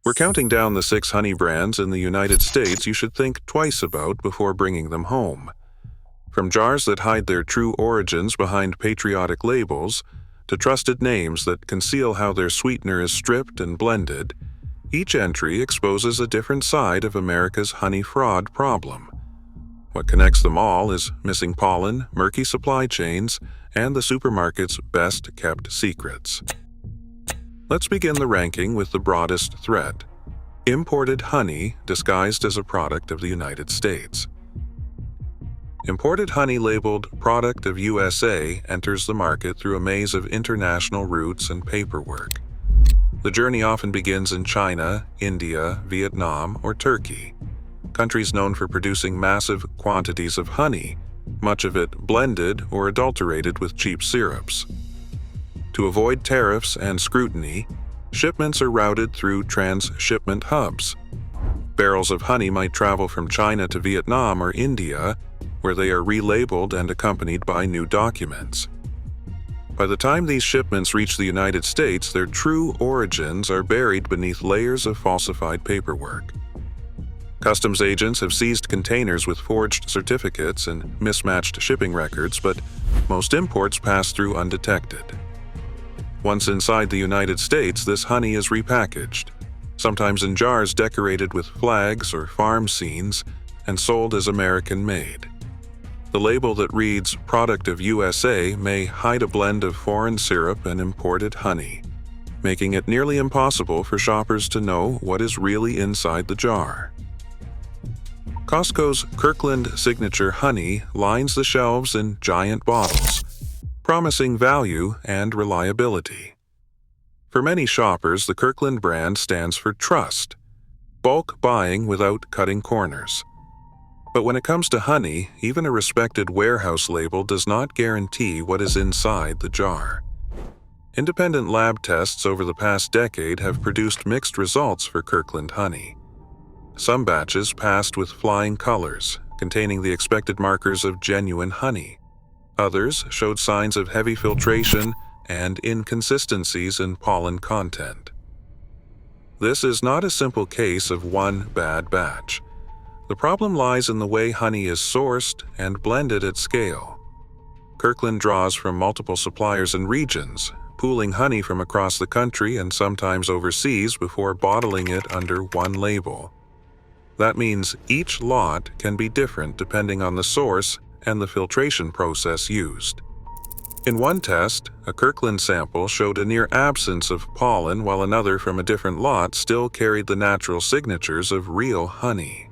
We're counting down the 6 honey brands in the United States you should think twice about before bringing them home. From jars that hide their true origins behind patriotic labels, to trusted names that conceal how their sweetener is stripped and blended, each entry exposes a different side of America's honey fraud problem. What connects them all is missing pollen, murky supply chains, and the supermarket's best-kept secrets. Let's begin the ranking with the broadest threat: imported honey disguised as a product of the United States. Imported honey labeled "product of U.S.A." enters the market through a maze of international routes and paperwork. The journey often begins in China, India, Vietnam, or Turkey, countries known for producing massive quantities of honey, much of it blended or adulterated with cheap syrups. To avoid tariffs and scrutiny, shipments are routed through transshipment hubs. Barrels of honey might travel from China to Vietnam or India, where they are relabeled and accompanied by new documents. By the time these shipments reach the United States, their true origins are buried beneath layers of falsified paperwork. Customs agents have seized containers with forged certificates and mismatched shipping records, but most imports pass through undetected. Once inside the United States, this honey is repackaged, sometimes in jars decorated with flags or farm scenes, and sold as American-made. The label that reads "Product of U.S.A." may hide a blend of foreign syrup and imported honey, making it nearly impossible for shoppers to know what is really inside the jar. Costco's Kirkland signature honey lines the shelves in giant bottles, promising value and reliability. For many shoppers, the Kirkland brand stands for trust, bulk buying without cutting corners. But when it comes to honey, even a respected warehouse label does not guarantee what is inside the jar. Independent lab tests over the past decade have produced mixed results for Kirkland honey. Some batches passed with flying colors, containing the expected markers of genuine honey. Others showed signs of heavy filtration and inconsistencies in pollen content. This is not a simple case of one bad batch. The problem lies in the way honey is sourced and blended at scale. Kirkland draws from multiple suppliers and regions, pooling honey from across the country and sometimes overseas before bottling it under one label. That means each lot can be different depending on the source and the filtration process used. In one test, a Kirkland sample showed a near absence of pollen, while another from a different lot still carried the natural signatures of real honey.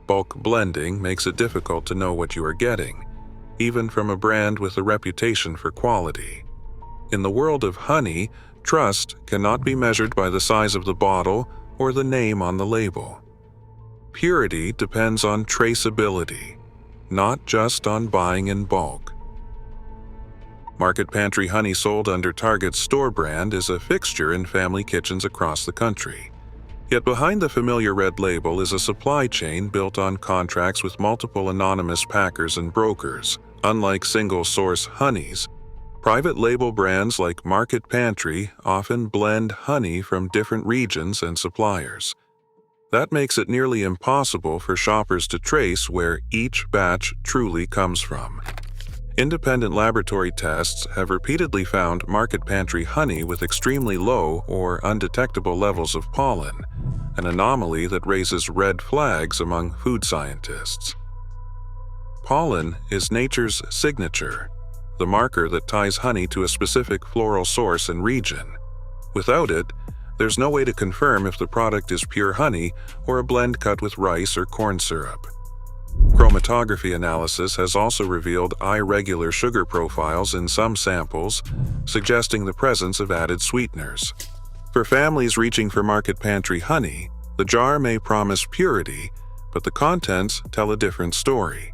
Bulk blending makes it difficult to know what you are getting, even from a brand with a reputation for quality. In the world of honey, trust cannot be measured by the size of the bottle or the name on the label. Purity depends on traceability, not just on buying in bulk. Market Pantry honey sold under Target's store brand is a fixture in family kitchens across the country. Yet behind the familiar red label is a supply chain built on contracts with multiple anonymous packers and brokers. Unlike single-source honeys, private label brands like Market Pantry often blend honey from different regions and suppliers. That makes it nearly impossible for shoppers to trace where each batch truly comes from. Independent laboratory tests have repeatedly found Market Pantry honey with extremely low or undetectable levels of pollen, an anomaly that raises red flags among food scientists. Pollen is nature's signature, the marker that ties honey to a specific floral source and region. Without it, there's no way to confirm if the product is pure honey or a blend cut with rice or corn syrup. Chromatography analysis has also revealed irregular sugar profiles in some samples, suggesting the presence of added sweeteners. For families reaching for Market Pantry honey, the jar may promise purity, but the contents tell a different story.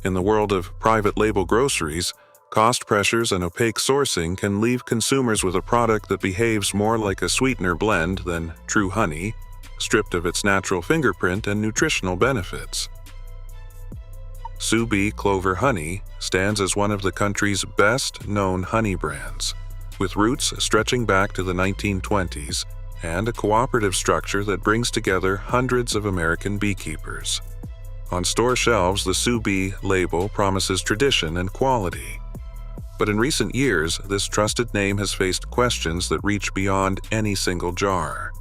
In the world of private label groceries, cost pressures and opaque sourcing can leave consumers with a product that behaves more like a sweetener blend than true honey, stripped of its natural fingerprint and nutritional benefits. Sue Clover Honey stands as one of the country's best-known honey brands. With roots stretching back to the 1920s, and a cooperative structure that brings together hundreds of American beekeepers. On store shelves, the Sue Bee label promises tradition and quality. But in recent years, this trusted name has faced questions that reach beyond any single jar.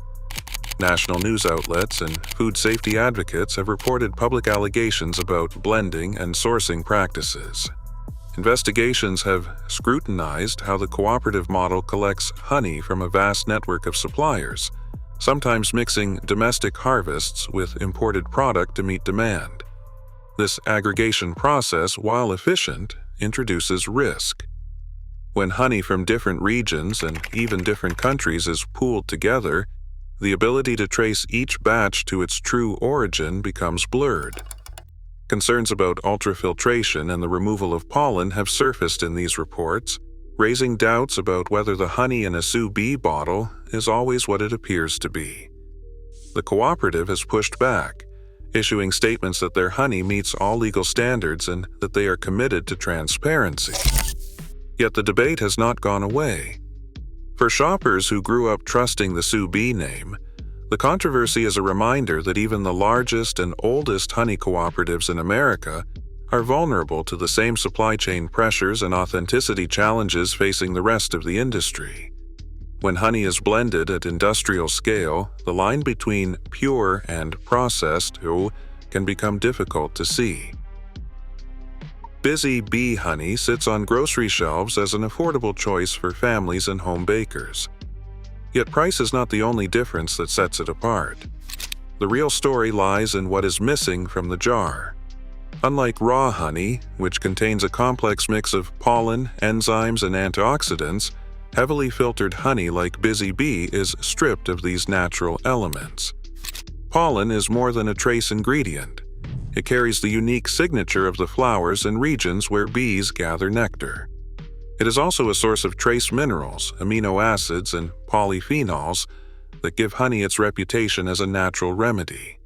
National news outlets and food safety advocates have reported public allegations about blending and sourcing practices. Investigations have scrutinized how the cooperative model collects honey from a vast network of suppliers, sometimes mixing domestic harvests with imported product to meet demand. This aggregation process, while efficient, introduces risk. When honey from different regions and even different countries is pooled together, the ability to trace each batch to its true origin becomes blurred. Concerns about ultrafiltration and the removal of pollen have surfaced in these reports, raising doubts about whether the honey in a Sue Bee bottle is always what it appears to be. The cooperative has pushed back, issuing statements that their honey meets all legal standards and that they are committed to transparency. Yet the debate has not gone away. For shoppers who grew up trusting the Sue Bee name, the controversy is a reminder that even the largest and oldest honey cooperatives in America are vulnerable to the same supply chain pressures and authenticity challenges facing the rest of the industry. When honey is blended at industrial scale, the line between pure and processed can become difficult to see. Busy Bee honey sits on grocery shelves as an affordable choice for families and home bakers. Yet price is not the only difference that sets it apart. The real story lies in what is missing from the jar. Unlike raw honey, which contains a complex mix of pollen, enzymes, and antioxidants, heavily filtered honey like Busy Bee is stripped of these natural elements. Pollen is more than a trace ingredient. It carries the unique signature of the flowers and regions where bees gather nectar. It is also a source of trace minerals, amino acids, and polyphenols that give honey its reputation as a natural remedy.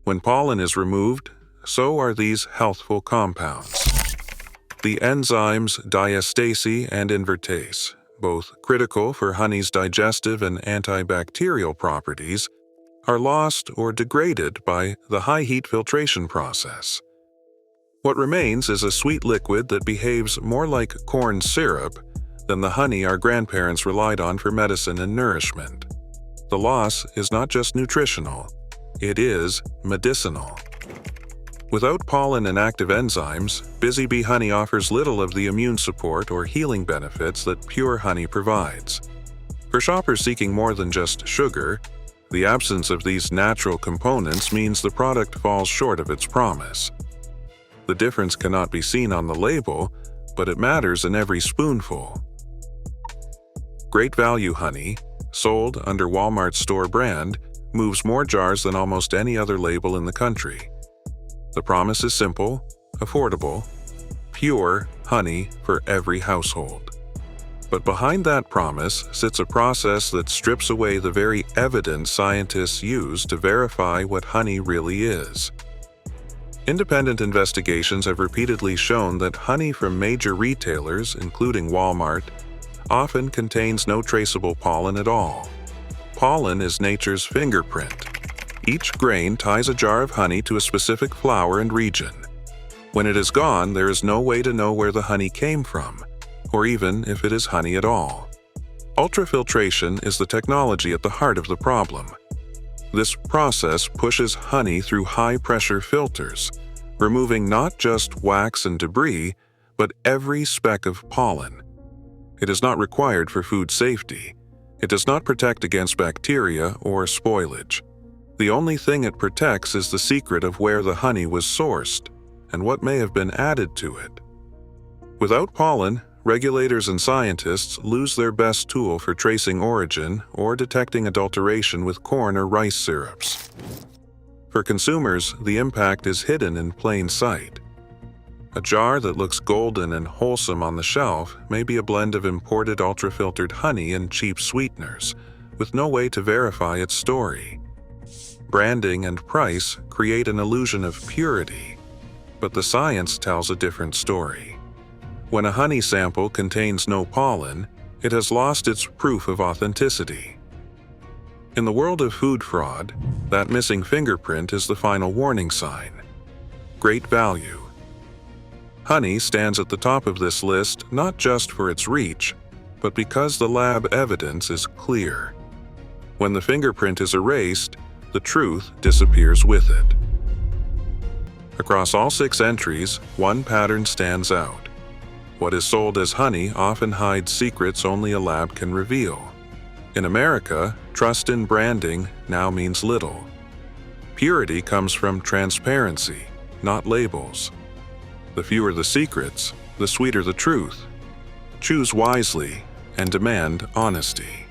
When pollen is removed, so are these healthful compounds. The enzymes diastase and invertase, both critical for honey's digestive and antibacterial properties, are lost or degraded by the high-heat filtration process. What remains is a sweet liquid that behaves more like corn syrup than the honey our grandparents relied on for medicine and nourishment. The loss is not just nutritional, it is medicinal. Without pollen and active enzymes, Busy Bee honey offers little of the immune support or healing benefits that pure honey provides. For shoppers seeking more than just sugar, the absence of these natural components means the product falls short of its promise. The difference cannot be seen on the label, but it matters in every spoonful. Great Value honey, sold under Walmart's store brand, moves more jars than almost any other label in the country. The promise is simple, affordable, pure honey for every household. But behind that promise sits a process that strips away the very evidence scientists use to verify what honey really is. Independent investigations have repeatedly shown that honey from major retailers, including Walmart, often contains no traceable pollen at all. Pollen is nature's fingerprint. Each grain ties a jar of honey to a specific flower and region. When it is gone, there is no way to know where the honey came from, or even if it is honey at all. Ultrafiltration is the technology at the heart of the problem. This process pushes honey through high-pressure filters, removing not just wax and debris, but every speck of pollen. It is not required for food safety. It does not protect against bacteria or spoilage. The only thing it protects is the secret of where the honey was sourced and what may have been added to it. Without pollen, regulators and scientists lose their best tool for tracing origin or detecting adulteration with corn or rice syrups. For consumers, the impact is hidden in plain sight. A jar that looks golden and wholesome on the shelf may be a blend of imported ultrafiltered honey and cheap sweeteners, with no way to verify its story. Branding and price create an illusion of purity, but the science tells a different story. When a honey sample contains no pollen, it has lost its proof of authenticity. In the world of food fraud, that missing fingerprint is the final warning sign. Great value. Honey stands at the top of this list not just for its reach, but because the lab evidence is clear. When the fingerprint is erased, the truth disappears with it. Across all 6 entries, one pattern stands out. What is sold as honey often hides secrets only a lab can reveal. In America, trust in branding now means little. Purity comes from transparency, not labels. The fewer the secrets, the sweeter the truth. Choose wisely and demand honesty.